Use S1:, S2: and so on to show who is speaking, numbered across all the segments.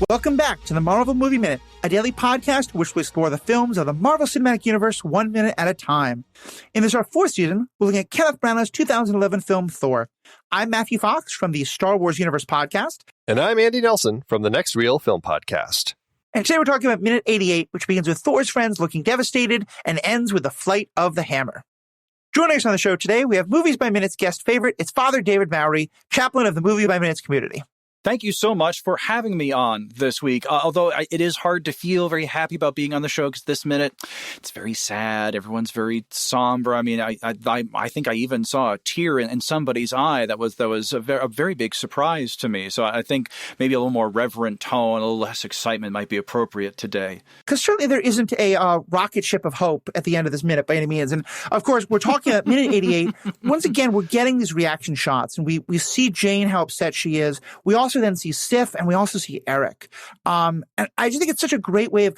S1: Welcome back to the Marvel Movie Minute, a daily podcast which will explore the films of the Marvel Cinematic Universe 1 minute at a time. In this, our fourth season, we're looking at Kenneth Branagh's 2011 film Thor. I'm Matthew Fox from the Star Wars Universe podcast.
S2: And I'm Andy Nelson from the Next Reel Film podcast.
S1: And today we're talking about minute 88, which begins with Thor's friends looking devastated and ends with the flight of the hammer. Joining us on the show today, we have Movies by Minute's guest favorite. It's Father David Mowry, chaplain of the Movie by Minute's community.
S3: Thank you so much for having me on this week. Although it is hard to feel very happy about being on the show because this minute, it's very sad. Everyone's very somber. I mean, I think I even saw a tear in somebody's eye. That was a very big surprise to me. So I think maybe a little more reverent tone, a little less excitement might be appropriate today.
S1: Because certainly there isn't a rocket ship of hope at the end of this minute by any means. And of course, we're talking about minute 88. Once again, we're getting these reaction shots and we see Jane, how upset she is. We also then see Sif and we also see Eric. And I just think it's such a great way of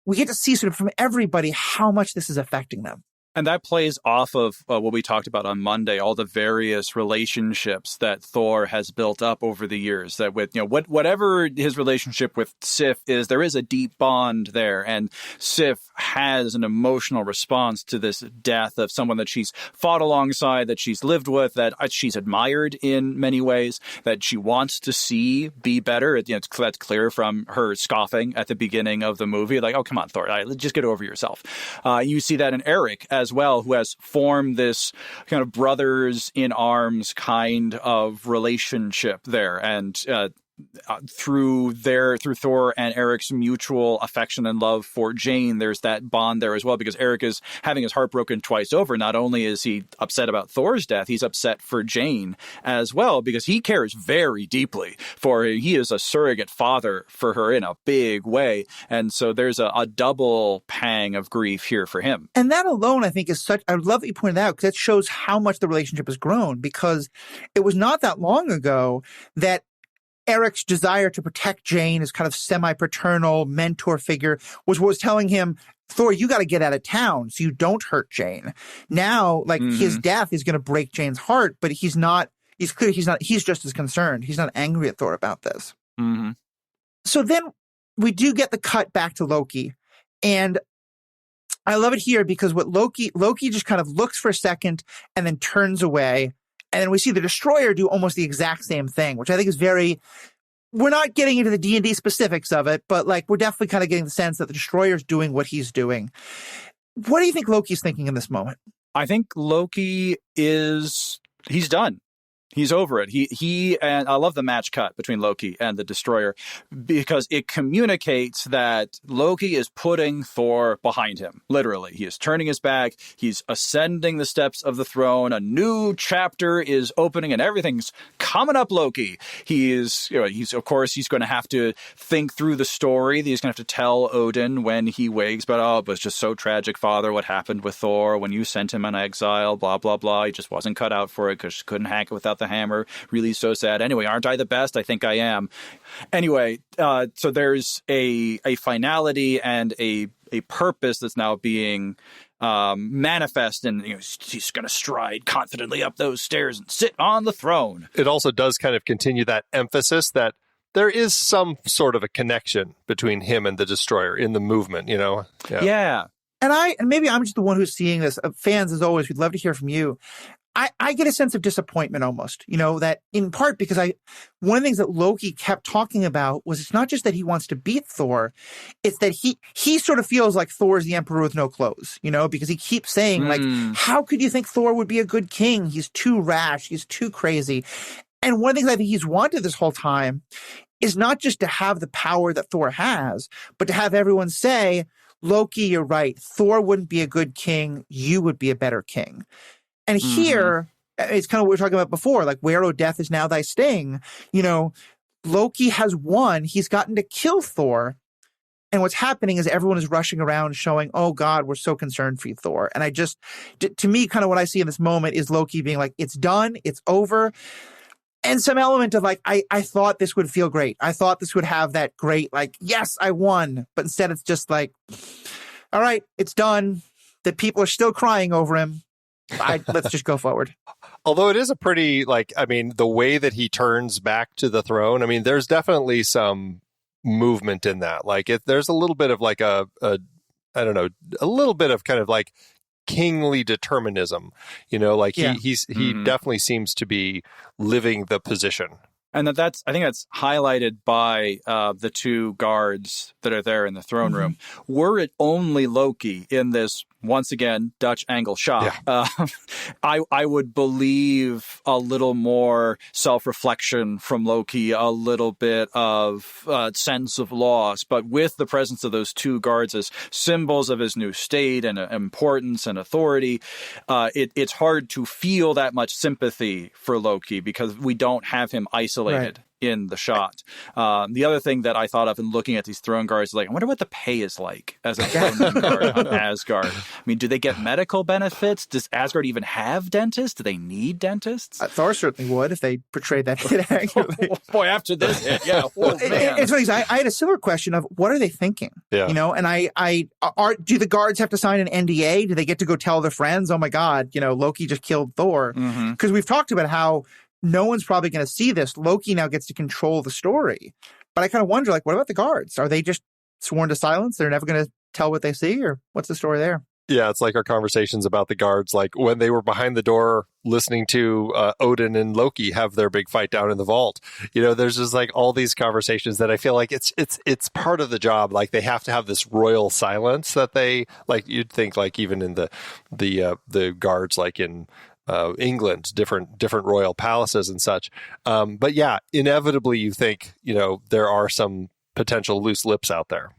S1: we get to see sort of from everybody how much this is affecting them.
S3: And that plays off of what we talked about on Monday, all the various relationships that Thor has built up over the years. That with whatever his relationship with Sif is, there is a deep bond there, and Sif has an emotional response to this death of someone that she's fought alongside, that she's lived with, that she's admired in many ways, that she wants to see be better. That's clear from her scoffing at the beginning of the movie, like, "Oh, come on, Thor, just get over yourself." You see that in Eric as well, who has formed this kind of brothers in arms kind of relationship there. And through Thor and Eric's mutual affection and love for Jane, there's that bond there as well, because Eric is having his heart broken twice over. Not only is he upset about Thor's death, he's upset for Jane as well, because he cares very deeply for her. He is a surrogate father for her in a big way. And so there's a double pang of grief here for him.
S1: And that alone, I think, I love that you pointed out, because that shows how much the relationship has grown, because it was not that long ago that Eric's desire to protect Jane as kind of semi-paternal mentor figure was telling him, Thor, you got to get out of town so you don't hurt Jane. Now, his death is going to break Jane's heart, but he's just as concerned. He's not angry at Thor about this.
S3: Mm-hmm.
S1: So then we do get the cut back to Loki. And I love it here because Loki just kind of looks for a second and then turns away. And then we see the Destroyer do almost the exact same thing, which I think is we're not getting into the D&D specifics of it, but we're definitely kind of getting the sense that the Destroyer's doing what he's doing. What do you think Loki's thinking in this moment?
S3: I think Loki he's done. He's over it. And I love the match cut between Loki and the Destroyer because it communicates that Loki is putting Thor behind him. Literally, he is turning his back. He's ascending the steps of the throne. A new chapter is opening, and everything's coming up. Loki. He's going to have to think through the story. He's going to have to tell Odin when he wakes. But it was just so tragic, Father. What happened with Thor when you sent him on exile? Blah blah blah. He just wasn't cut out for it because couldn't hack it without the hammer. Really so sad. Anyway, aren't I the best? I think I am. Anyway, so there's a finality and a purpose that's now being manifest, and he's going to stride confidently up those stairs and sit on the throne.
S2: It also does kind of continue that emphasis that there is some sort of a connection between him and the Destroyer in the movement,
S3: Yeah.
S1: And maybe I'm just the one who's seeing this. Fans, as always, we'd love to hear from you. I get a sense of disappointment almost, that in part because one of the things that Loki kept talking about was it's not just that he wants to beat Thor, it's that he sort of feels like Thor is the emperor with no clothes, because he keeps saying how could you think Thor would be a good king? He's too rash. He's too crazy. And one of the things I think he's wanted this whole time is not just to have the power that Thor has, but to have everyone say, Loki, you're right. Thor wouldn't be a good king. You would be a better king. And here, it's kind of what we were talking about before, where, O death, is now thy sting. Loki has won. He's gotten to kill Thor. And what's happening is everyone is rushing around showing, oh, God, we're so concerned for you, Thor. And to me, kind of what I see in this moment is Loki being like, it's done. It's over. And some element of I thought this would feel great. I thought this would have that great, yes, I won. But instead, it's just all right, it's done. The people are still crying over him. Let's just go forward.
S2: Although it is a pretty, the way that he turns back to the throne, there's definitely some movement in that. Like there's a little bit of like a I don't know, a little bit of kind of like kingly determinism, like he definitely seems to be living the position.
S3: And I think that's highlighted by the two guards that are there in the throne room. Were it only Loki in this, once again, Dutch angle shot, I would believe a little more self-reflection from Loki, a little bit of sense of loss. But with the presence of those two guards as symbols of his new state and importance and authority, it's hard to feel that much sympathy for Loki because we don't have him isolated. In the shot. The other thing that I thought of in looking at these throne guards is like, I wonder what the pay is like as a throne guard on Asgard. I mean, do they get medical benefits? Does Asgard even have dentists? Do they need dentists?
S1: Thor certainly would if they portrayed that hit accurately.
S3: Boy, after this hit, yeah.
S1: It's funny. I had a similar question of what are they thinking?
S2: Yeah.
S1: And do the guards have to sign an NDA? Do they get to go tell their friends, oh my God, Loki just killed Thor? Because we've talked about how no one's probably going to see this. Loki now gets to control the story. But I kind of wonder, like, what about the guards? Are they just sworn to silence? They're never going to tell what they see? Or what's the story there?
S2: Yeah, it's like our conversations about the guards, like when they were behind the door listening to Odin and Loki have their big fight down in the vault. There's just like all these conversations that I feel like it's part of the job. Like they have to have this royal silence that they, like you'd think like even in the guards like in England, different royal palaces and such. But yeah, inevitably you think, there are some potential loose lips out there.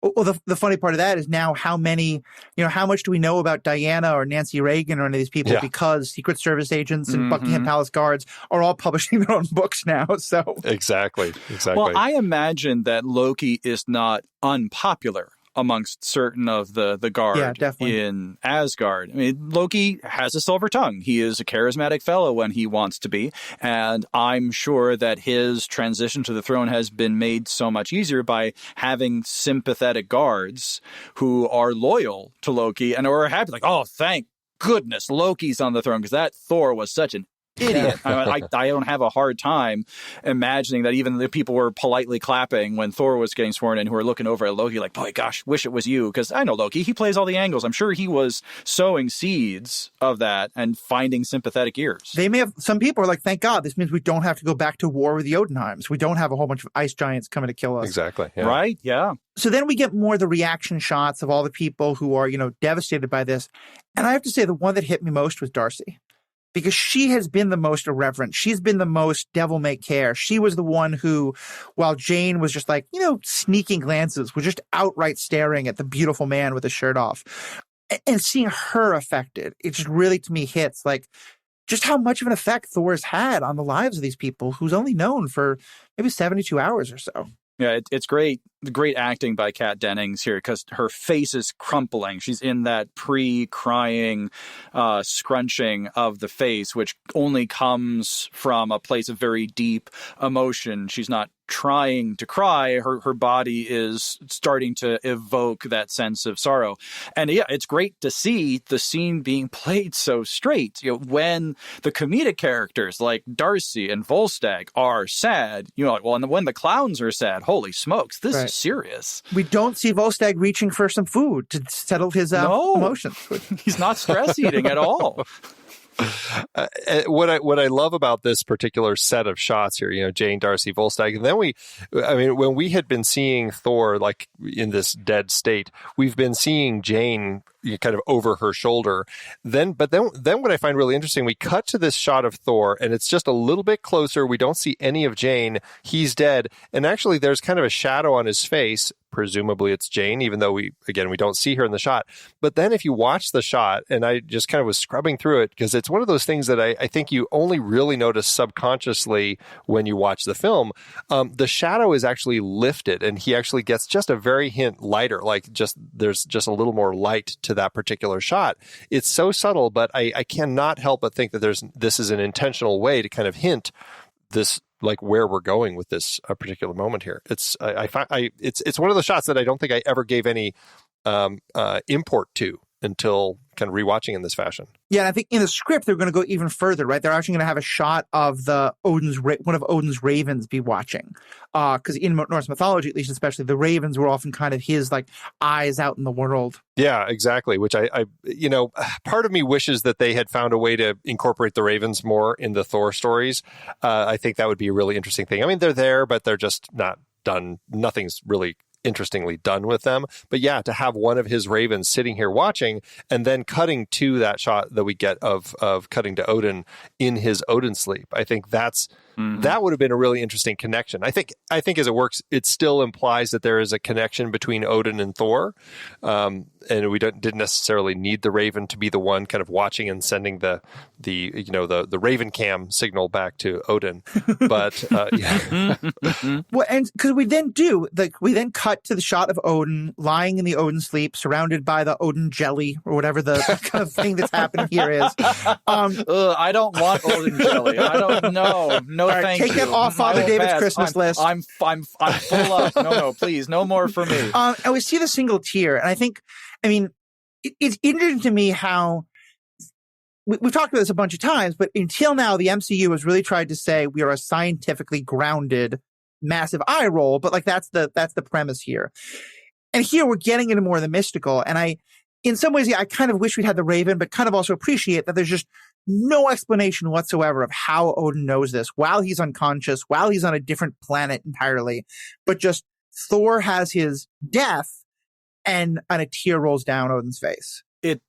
S1: Well, the funny part of that is now how much do we know about Diana or Nancy Reagan or any of these people because Secret Service agents and Buckingham Palace guards are all publishing their own books now. So
S2: Exactly.
S3: Well, I imagine that Loki is not unpopular amongst certain of the guard in Asgard. I mean, Loki has a silver tongue. He is a charismatic fellow when he wants to be, and I'm sure that his transition to the throne has been made so much easier by having sympathetic guards who are loyal to Loki and are happy, like, oh, thank goodness Loki's on the throne, because that Thor was such an idiot. I don't have a hard time imagining that even the people were politely clapping when Thor was getting sworn in, who were looking over at Loki like, boy, gosh, wish it was you. Because I know Loki, he plays all the angles. I'm sure he was sowing seeds of that and finding sympathetic ears.
S1: They may have, some people are like, thank God, this means we don't have to go back to war with the Jotunheims. We don't have a whole bunch of ice giants coming to kill us.
S2: Exactly. Yeah.
S3: Right? Yeah.
S1: So then we get more of the reaction shots of all the people who are, devastated by this. And I have to say the one that hit me most was Darcy. Because she has been the most irreverent. She's been the most devil-may-care. She was the one who, while Jane was just like, sneaking glances, was just outright staring at the beautiful man with his shirt off. And seeing her affected, it just really, to me, hits like just how much of an effect Thor's had on the lives of these people who's only known for maybe 72 hours or so.
S3: Yeah, it's great acting by Kat Dennings here because her face is crumpling. She's in that pre-crying scrunching of the face, which only comes from a place of very deep emotion. She's not trying to cry. Her body is starting to evoke that sense of sorrow. And yeah, it's great to see the scene being played so straight. When the comedic characters like Darcy and Volstagg are sad, and when the clowns are sad, holy smokes, this is serious.
S1: We don't see Volstagg reaching for some food to settle his emotions.
S3: He's not stress eating at all.
S2: What I love about this particular set of shots here, Jane, Darcy, Volstagg, and then when we had been seeing Thor like in this dead state, we've been seeing Jane kind of over her shoulder. Then what I find really interesting, we cut to this shot of Thor, and it's just a little bit closer. We don't see any of Jane. He's dead, and actually, there's kind of a shadow on his face. Presumably it's Jane, even though we don't see her in the shot. But then if you watch the shot, and I just kind of was scrubbing through it, because it's one of those things that I think you only really notice subconsciously when you watch the film, the shadow is actually lifted, and he actually gets just a very hint lighter, like there's just a little more light to that particular shot. It's so subtle, but I cannot help but think that this is an intentional way to kind of hint this, like where we're going with this particular moment here. It's one of the shots that I don't think I ever gave any import to until kind of rewatching in this fashion.
S1: Yeah, and I think in the script they're going to go even further, right? They're actually going to have a shot of one of Odin's ravens be watching, because in Norse mythology, at least especially, the ravens were often kind of his like eyes out in the world.
S2: Yeah, exactly. Which I part of me wishes that they had found a way to incorporate the ravens more in the Thor stories. I think that would be a really interesting thing. I mean, they're there, but they're just not done. Nothing's really interestingly done with them. But yeah, to have one of his ravens sitting here watching and then cutting to that shot that we get of cutting to Odin in his Odinsleep, I think that would have been a really interesting connection. I think as it works, it still implies that there is a connection between Odin and Thor, and we didn't necessarily need the raven to be the one kind of watching and sending the raven cam signal back to Odin. But yeah.
S1: Well, and because we then cut to the shot of Odin lying in the Odinsleep, surrounded by the Odin jelly or whatever the kind of thing that's happening here is.
S3: I don't want Odin jelly. I don't know. No,
S1: right,
S3: thank
S1: take
S3: you.
S1: it off Father David's Christmas list.
S3: I'm full up. No, please, no more for me.
S1: And we see the single tear, and it's interesting to me how we've talked about this a bunch of times, but until now, the MCU has really tried to say we are a scientifically grounded, massive eye roll, but like that's the premise here. And here we're getting into more of the mystical, and in some ways, I kind of wish we'd had the Raven, but kind of also appreciate that there's just no explanation whatsoever of how Odin knows this while he's unconscious, while he's on a different planet entirely. But just Thor has his death and a tear rolls down Odin's face.
S3: It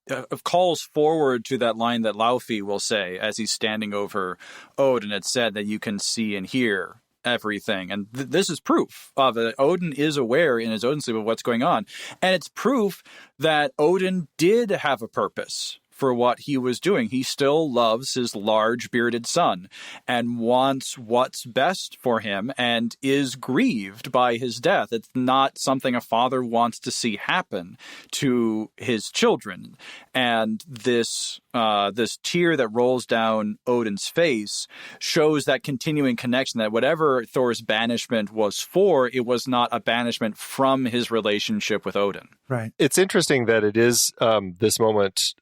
S3: calls forward to that line that Laufey will say as he's standing over Odin. It said that you can see and hear everything. And this is proof of it. Odin is aware in his Odinsleep of what's going on. And it's proof that Odin did have a purpose for what he was doing. He still loves his large bearded son and wants what's best for him and is grieved by his death. It's not something a father wants to see happen to his children. And this tear that rolls down Odin's face shows that continuing connection, that whatever Thor's banishment was for, it was not a banishment from his relationship with Odin.
S1: Right.
S2: It's interesting that it is this moment,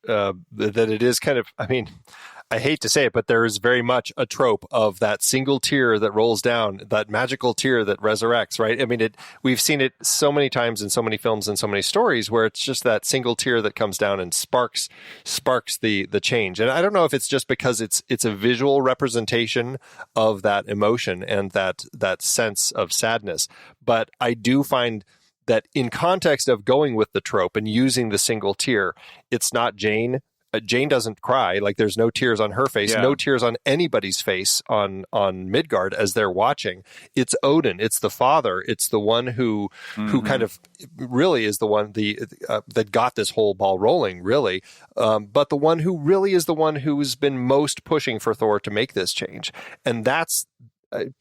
S2: that it is kind of, I hate to say it, but there is very much a trope of that single tear that rolls down, that magical tear that resurrects, right? We've seen it so many times in so many films and so many stories where it's just that single tear that comes down and sparks the change. And I don't know if it's just because it's a visual representation of that emotion and that sense of sadness, but I do find that in context of going with the trope and using the single tear, it's not Jane. Jane doesn't cry. Like, there's no tears on her face, no tears on anybody's face on Midgard as they're watching. It's Odin. It's the father. It's the one who kind of really is the one that got this whole ball rolling, really. But the one who really is the one who's been most pushing for Thor to make this change. And that's,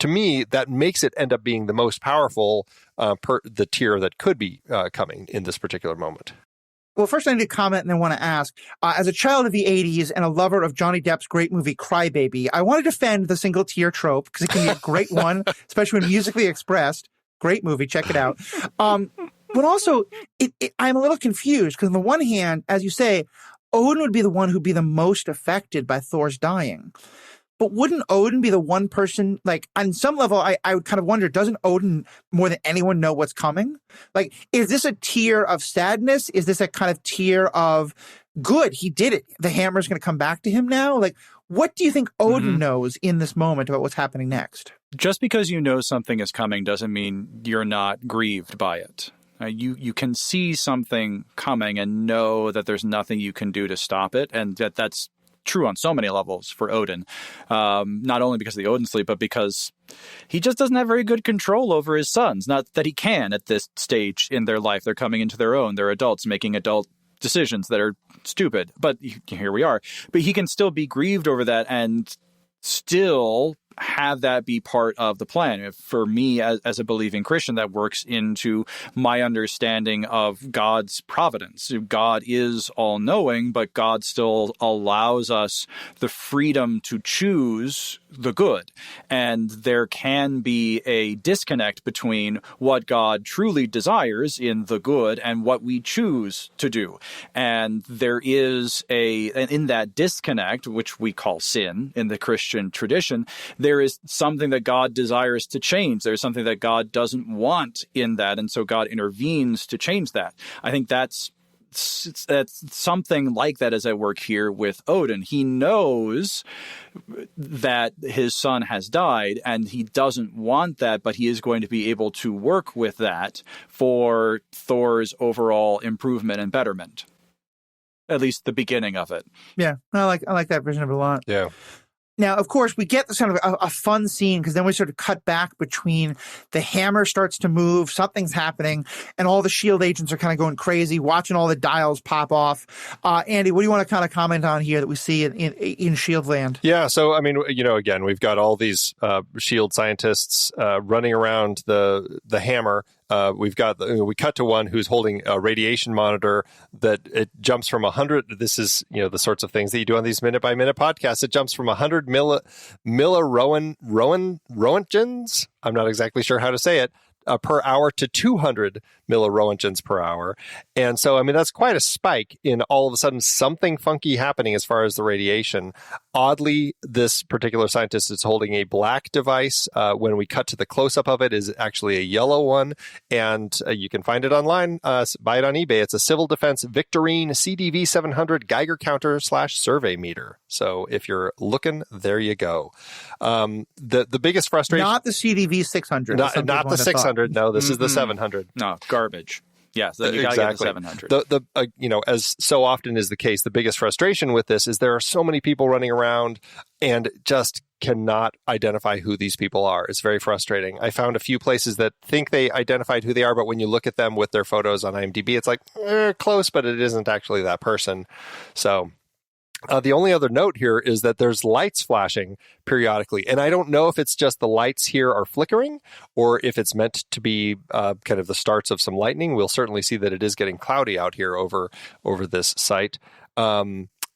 S2: to me, that makes it end up being the most powerful the tear that could be coming in this particular moment.
S1: Well, first I need to comment and then want to ask, as a child of the 80s and a lover of Johnny Depp's great movie Cry Baby, I want to defend the single tear trope because it can be a great one, especially when musically expressed. Great movie. Check it out. But also, I'm a little confused because on the one hand, as you say, Odin would be the one who'd be the most affected by Thor's dying. But wouldn't Odin be the one person, like, on some level, I would kind of wonder, doesn't Odin more than anyone know what's coming? Like, is this a tear of sadness? Is this a kind of tear of, good, he did it. The hammer's going to come back to him now? Like, what do you think Odin knows in this moment about what's happening next?
S3: Just because you know something is coming doesn't mean you're not grieved by it. You can see something coming and know that there's nothing you can do to stop it, and that's true on so many levels for Odin, not only because of the Odinsleep, but because he just doesn't have very good control over his sons. Not that he can at this stage in their life. They're coming into their own. They're adults making adult decisions that are stupid, but here we are. But he can still be grieved over that and still have that be part of the plan. For me, as a believing Christian, that works into my understanding of God's providence. God is all-knowing, but God still allows us the freedom to choose the good. And there can be a disconnect between what God truly desires in the good and what we choose to do. And there is in that disconnect, which we call sin in the Christian tradition, there is something that God desires to change. There's something that God doesn't want in that. And so God intervenes to change that. I think that's something like that is at work here with Odin. He knows that his son has died and he doesn't want that, but he is going to be able to work with that for Thor's overall improvement and betterment. At least the beginning of it.
S1: Yeah, I like that version of it a lot.
S2: Yeah.
S1: Now, of course, we get this kind of a fun scene because then we sort of cut back between the hammer starts to move, something's happening, and all the S.H.I.E.L.D. agents are kind of going crazy, watching all the dials pop off. Andy, what do you want to kind of comment on here that we see in S.H.I.E.L.D. land?
S2: Yeah, so, I mean, again, we've got all these S.H.I.E.L.D. scientists running around the hammer. We cut to one who's holding a radiation monitor that it jumps from 100. This is, the sorts of things that you do on these minute by minute podcasts. It jumps from 100 milliroentgens. I'm not exactly sure how to say it. Per hour to 200 milliroentgens per hour. And so, I mean, that's quite a spike in all of a sudden something funky happening as far as the radiation. Oddly, this particular scientist is holding a black device. When we cut to the close-up of it, is actually a yellow one. And you can find it online, buy it on eBay. It's a Civil Defense Victorine CDV 700 Geiger counter / survey meter. So if you're looking, there you go. The biggest frustration...
S1: Not the CDV 600.
S2: Not the 600. No, this is the 700.
S3: No, garbage. Yes, you got to get the 700.
S2: As so often is the case, the biggest frustration with this is there are so many people running around and just cannot identify who these people are. It's very frustrating. I found a few places that think they identified who they are, but when you look at them with their photos on IMDb, it's like, close, but it isn't actually that person. So... the only other note here is that there's lights flashing periodically. And I don't know if it's just the lights here are flickering or if it's meant to be kind of the starts of some lightning. We'll certainly see that it is getting cloudy out here over this site. But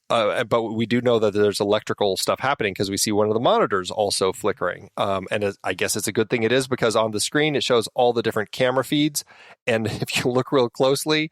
S2: we do know that there's electrical stuff happening because we see one of the monitors also flickering. And I guess it's a good thing it is because on the screen it shows all the different camera feeds. And if you look real closely,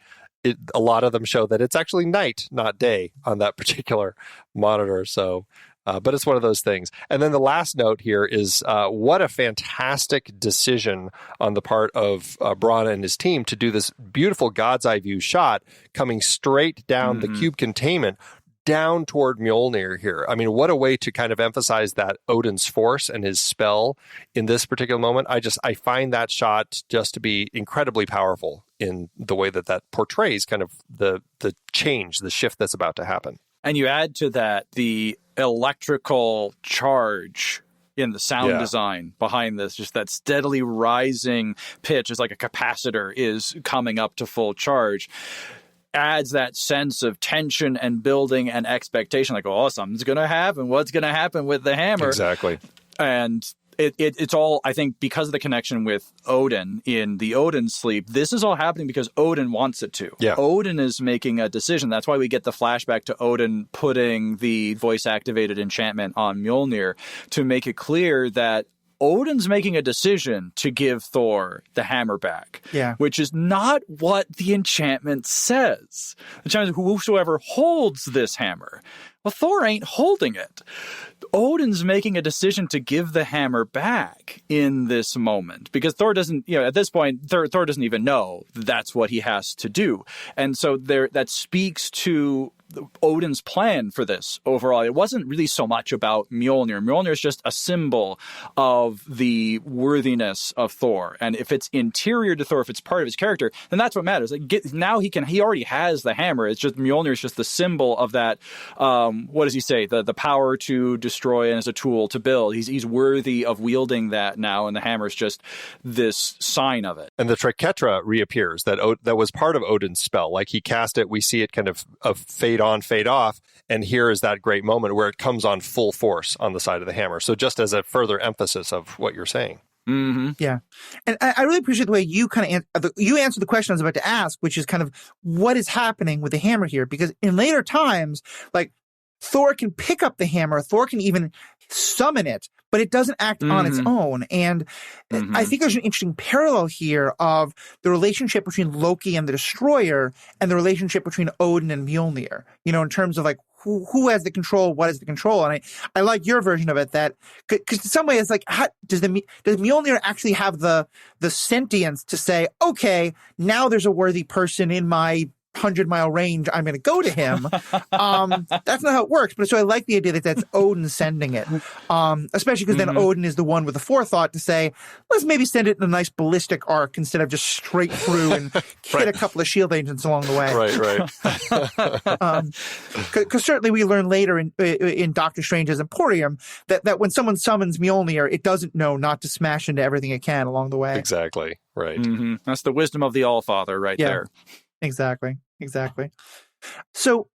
S2: a lot of them show that it's actually night, not day, on that particular monitor. So, but it's one of those things. And then the last note here is what a fantastic decision on the part of Braun and his team to do this beautiful God's eye view shot coming straight down the cube containment down toward Mjølnir here. I mean, what a way to kind of emphasize that Odin's force and his spell in this particular moment. I find that shot just to be incredibly powerful in the way that portrays kind of the change, the shift that's about to happen.
S3: And you add to that the electrical charge in the sound design behind this, just that steadily rising pitch is like a capacitor is coming up to full charge. Adds that sense of tension and building and expectation, like, oh, something's going to happen. What's going to happen with the hammer?
S2: Exactly.
S3: And it's all, I think, because of the connection with Odin in the Odinsleep, this is all happening because Odin wants it to.
S2: Yeah.
S3: Odin is making a decision. That's why we get the flashback to Odin putting the voice-activated enchantment on Mjølnir to make it clear that Odin's making a decision to give Thor the hammer back, which is not what the enchantment says. The enchantment says, whosoever holds this hammer. Well, Thor ain't holding it. Odin's making a decision to give the hammer back in this moment because Thor doesn't, at this point, Thor doesn't even know that's what he has to do. And so that speaks to Odin's plan for this overall. It wasn't really so much about Mjølnir. Mjølnir is just a symbol of the worthiness of Thor. And if it's interior to Thor, if it's part of his character, then that's what matters. Now he already has the hammer. It's just Mjølnir is just the symbol of that. What does he say? The power to destroy and as a tool to build. He's worthy of wielding that now, and the hammer is just this sign of it.
S2: And the triquetra reappears. That was part of Odin's spell. Like he cast it, we see it kind of fade on, fade off, and here is that great moment where it comes on full force on the side of the hammer. So just as a further emphasis of what you're saying.
S3: Mm-hmm.
S1: Yeah. And I really appreciate the way you kind of you answered the question I was about to ask, which is kind of what is happening with the hammer here? Because in later times, like Thor can pick up the hammer. Thor can even summon it, but it doesn't act on its own. And I think there's an interesting parallel here of the relationship between Loki and the Destroyer and the relationship between Odin and Mjølnir, in terms of like who has the control, what is the control. And I like your version of it, that because in some way it's like, does Mjølnir actually have the sentience to say, okay, now there's a worthy person in my 100-mile range, I'm going to go to him. That's not how it works. But so I like the idea that that's Odin sending it, especially because then Odin is the one with the forethought to say, let's maybe send it in a nice ballistic arc instead of just straight through and hit a couple of shield agents along the way.
S2: Right.
S1: Because certainly we learn later in Doctor Strange's Emporium that when someone summons Mjølnir, it doesn't know not to smash into everything it can along the way.
S2: Exactly. Right.
S3: That's the wisdom of the All-Father there.
S1: Exactly. So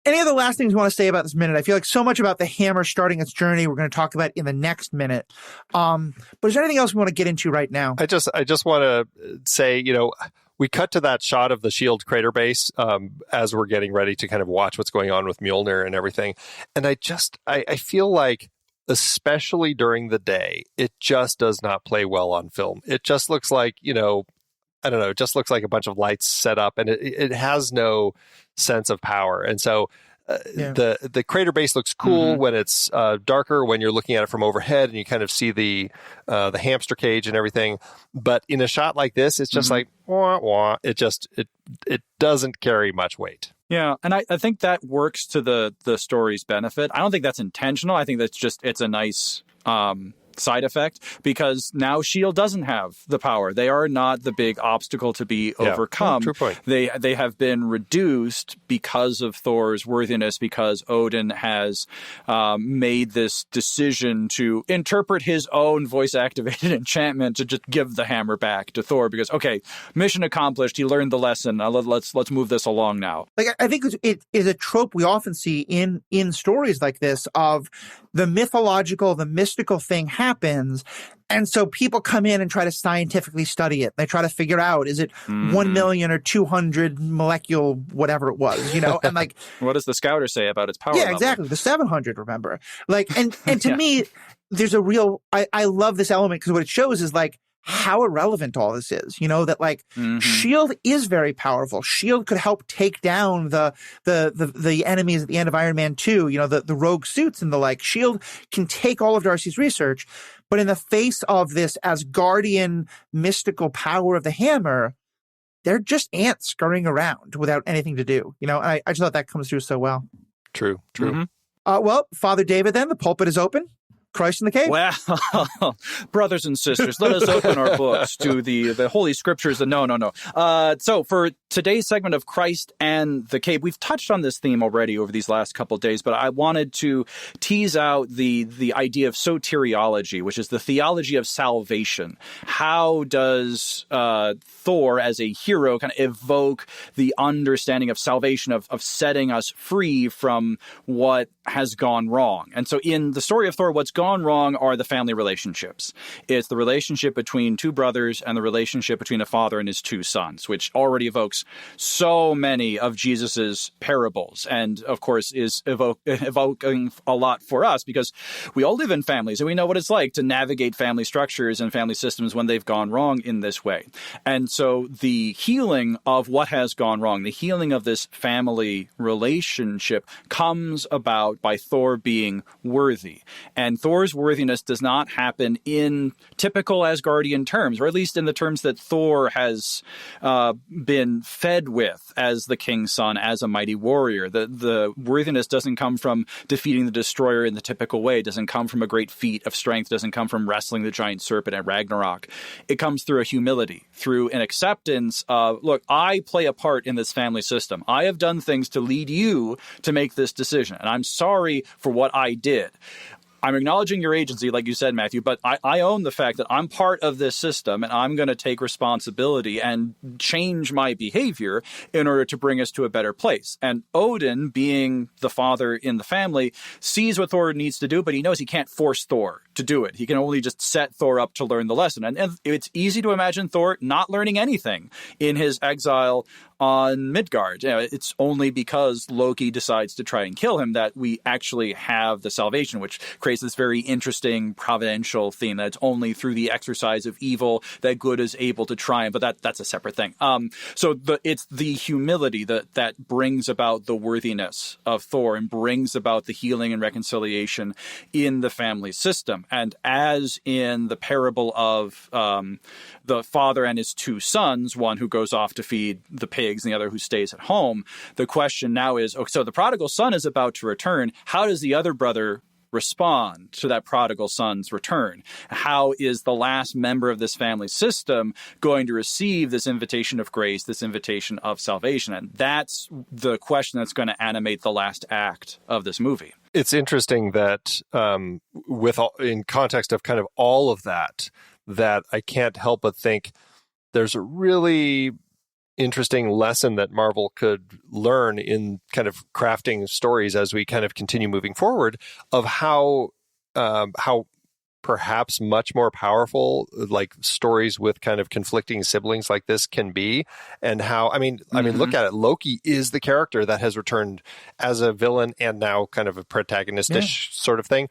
S1: any other last things you want to say about this minute? I feel like so much about the hammer starting its journey we're going to talk about in the next minute. But is there anything else we want to get into right now? I just
S2: want to say, we cut to that shot of the shield crater base as we're getting ready to kind of watch what's going on with Mjølnir and everything. And I feel like, especially during the day, it just does not play well on film. It just looks like, I don't know, it just looks like a bunch of lights set up, and it has no sense of power. And so the crater base looks cool when it's darker, when you're looking at it from overhead and you kind of see the hamster cage and everything. But in a shot like this, it's just like, wah, wah. It doesn't carry much weight.
S3: Yeah, and I think that works to the story's benefit. I don't think that's intentional. I think it's a nice side effect, because now S.H.I.E.L.D. doesn't have the power. They are not the big obstacle to be overcome.
S2: True point.
S3: They have been reduced because of Thor's worthiness, because Odin has made this decision to interpret his own voice-activated enchantment to just give the hammer back to Thor, because, okay, mission accomplished. He learned the lesson. Let's move this along now.
S1: Like, I think it is a trope we often see in stories like this of the mythological, the mystical thing happens. And so people come in and try to scientifically study it. They try to figure out, is it 1 million or 200 molecule, whatever it was, and like,
S3: what does the Scouter say about its power?
S1: Yeah,
S3: level?
S1: exactly. The 700, remember? Like, and to me, there's a real, I love this element because what it shows is like how irrelevant all this is, that like S.H.I.E.L.D. is very powerful. S.H.I.E.L.D. could help take down the enemies at the end of Iron Man 2, the rogue suits and the like. S.H.I.E.L.D. can take all of Darcy's research, but in the face of this Asgardian mystical power of the hammer, they're just ants scurrying around without anything to do, and I just thought that comes through so well.
S2: True.
S1: Well, Father David, then the pulpit is open. Christ in the cave?
S3: Well, brothers and sisters, let us open our books to the Holy Scriptures. No. So for today's segment of Christ and the Cave, we've touched on this theme already over these last couple of days, but I wanted to tease out the idea of soteriology, which is the theology of salvation. How does Thor, as a hero, kind of evoke the understanding of salvation, of setting us free from what has gone wrong? And so in the story of Thor, what's gone wrong are the family relationships. It's the relationship between two brothers and the relationship between a father and his two sons, which already evokes so many of Jesus's parables, and of course is evoking a lot for us because we all live in families and we know what it's like to navigate family structures and family systems when they've gone wrong in this way. And so the healing of what has gone wrong, the healing of this family relationship, comes about by Thor being worthy. And Thor's worthiness does not happen in typical Asgardian terms, or at least in the terms that Thor has been fed with as the king's son, as a mighty warrior. The worthiness doesn't come from defeating the destroyer in the typical way. It doesn't come from a great feat of strength. It doesn't come from wrestling the giant serpent at Ragnarok. It comes through a humility, through an acceptance of, look, I play a part in this family system. I have done things to lead you to make this decision, and I'm sorry for what I did. I'm acknowledging your agency, like you said, Matthew, but I own the fact that I'm part of this system and I'm going to take responsibility and change my behavior in order to bring us to a better place. And Odin, being the father in the family, sees what Thor needs to do, but he knows he can't force Thor to to do it. He can only just set Thor up to learn the lesson. And it's easy to imagine Thor not learning anything in his exile on Midgard. It's only because Loki decides to try and kill him that we actually have the salvation, which creates this very interesting providential theme that it's only through the exercise of evil that good is able to triumph. But that's a separate thing. So it's the humility that brings about the worthiness of Thor and brings about the healing and reconciliation in the family system. And as in the parable of the father and his two sons, one who goes off to feed the pigs and the other who stays at home, the question now is, so the prodigal son is about to return. How does the other brother respond to that prodigal son's return? How is the last member of this family system going to receive this invitation of grace, this invitation of salvation? And that's the question that's going to animate the last act of this movie.
S2: It's interesting that in context of kind of all of that I can't help but think there's a really interesting lesson that Marvel could learn in kind of crafting stories as we kind of continue moving forward of how perhaps much more powerful like stories with kind of conflicting siblings like this can be, and how I mean look at it. Loki is the character that has returned as a villain and now kind of a protagonistish sort of thing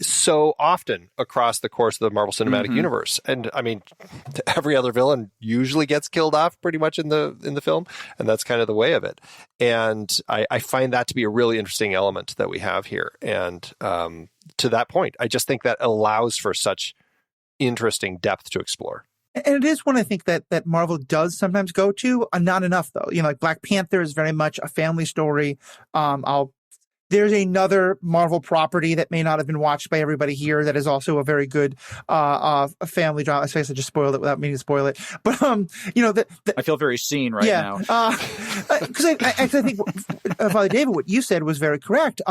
S2: so often across the course of the Marvel Cinematic Universe. And I mean, every other villain usually gets killed off pretty much in the film, and that's kind of the way of it. And I find that to be a really interesting element that we have here. And to that point, I just think that allows for such interesting depth to explore.
S1: And it is one I think that Marvel does sometimes go to, not enough though. Like Black Panther is very much a family story. There's another Marvel property that may not have been watched by everybody here that is also a very good family drama. I guess I just spoiled it without meaning to spoil it. But I
S3: feel very seen right now.
S1: Because I think Father David, what you said was very correct.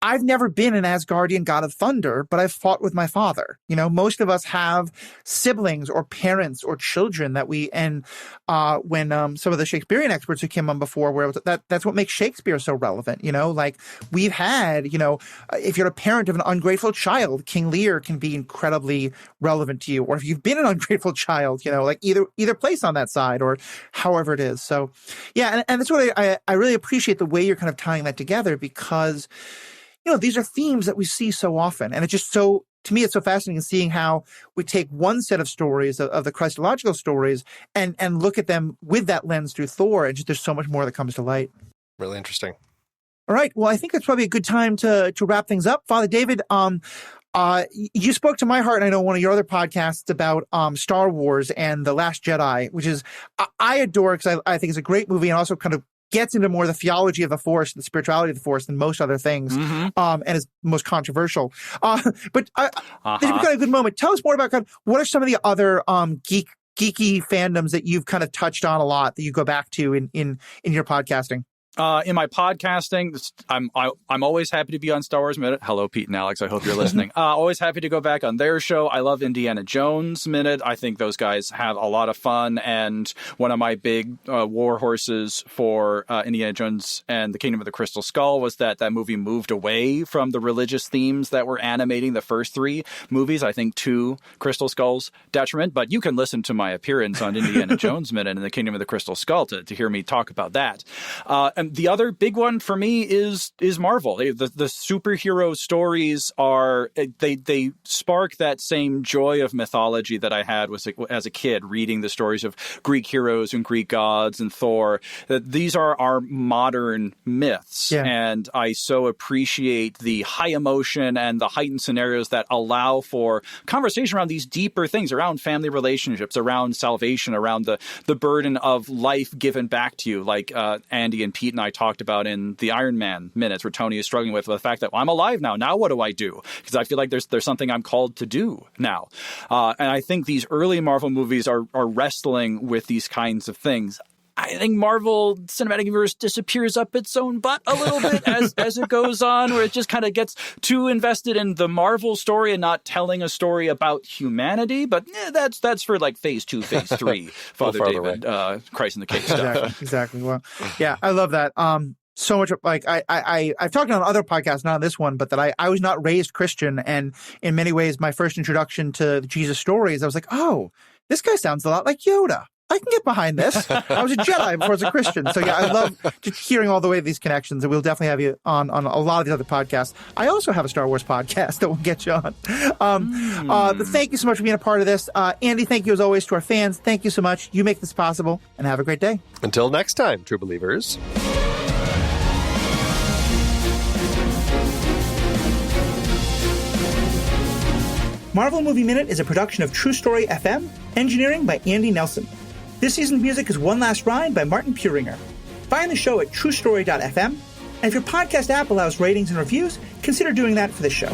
S1: I've never been an Asgardian god of thunder, but I've fought with my father. Most of us have siblings or parents or children that when some of the Shakespearean experts who came on before, that's what makes Shakespeare so relevant. Like we've had, if you're a parent of an ungrateful child, King Lear can be incredibly relevant to you. Or if you've been an ungrateful child, like either place on that side or however it is. So yeah, and that's what I really appreciate the way you're kind of tying that together, because these are themes that we see so often. And it's just to me, it's so fascinating seeing how we take one set of stories of the Christological stories and look at them with that lens through Thor. And just there's so much more that comes to light.
S2: Really interesting.
S1: All right. Well, I think that's probably a good time to wrap things up. Father David, you spoke to my heart, and I know one of your other podcasts about Star Wars and The Last Jedi, which is I adore because I think it's a great movie and also kind of gets into more the theology of the Force and the spirituality of the Force than most other things, and is most controversial. But this is kind of a good moment. Tell us more about kind of what are some of the other geeky fandoms that you've kind of touched on a lot that you go back to in your podcasting.
S3: In my podcasting, I'm always happy to be on Star Wars Minute. Hello, Pete and Alex. I hope you're listening. Always happy to go back on their show. I love Indiana Jones Minute. I think those guys have a lot of fun. And one of my big war horses for Indiana Jones and the Kingdom of the Crystal Skull was that movie moved away from the religious themes that were animating the first three movies, I think to Crystal Skull's detriment. But you can listen to my appearance on Indiana Jones Minute and the Kingdom of the Crystal Skull to hear me talk about that. And the other big one for me is Marvel. The superhero stories they spark that same joy of mythology that I had as a kid, reading the stories of Greek heroes and Greek gods and Thor. These are our modern myths. Yeah. And I so appreciate the high emotion and the heightened scenarios that allow for conversation around these deeper things, around family relationships, around salvation, around the burden of life given back to you, like Andy and Pete and I talked about in the Iron Man minutes, where Tony is struggling with the fact that, well, I'm alive now. Now what do I do? Because I feel like there's something I'm called to do now. And I think these early Marvel movies are wrestling with these kinds of things. I think Marvel Cinematic Universe disappears up its own butt a little bit as it goes on, where it just kind of gets too invested in the Marvel story and not telling a story about humanity. But that's for like phase 2, phase 3, Father David, Christ in the Cave stuff.
S1: Exactly. Well, yeah, I love that. so much. Like I've talked on other podcasts, not on this one, but that I was not raised Christian, and in many ways, my first introduction to the Jesus stories, I was like, oh, this guy sounds a lot like Yoda. I can get behind this. I was a Jedi before I was a Christian. So yeah, I love just hearing all the way these connections, and we'll definitely have you on a lot of the other podcasts. I also have a Star Wars podcast that we'll get you on. But thank you so much for being a part of this. Andy, thank you as always to our fans. Thank you so much. You make this possible, and have a great day.
S2: Until next time, true believers.
S1: Marvel Movie Minute is a production of True Story FM, engineering by Andy Nelson. This season's music is One Last Ride by Martin Puringer. Find the show at truestory.fm, and if your podcast app allows ratings and reviews, consider doing that for this show.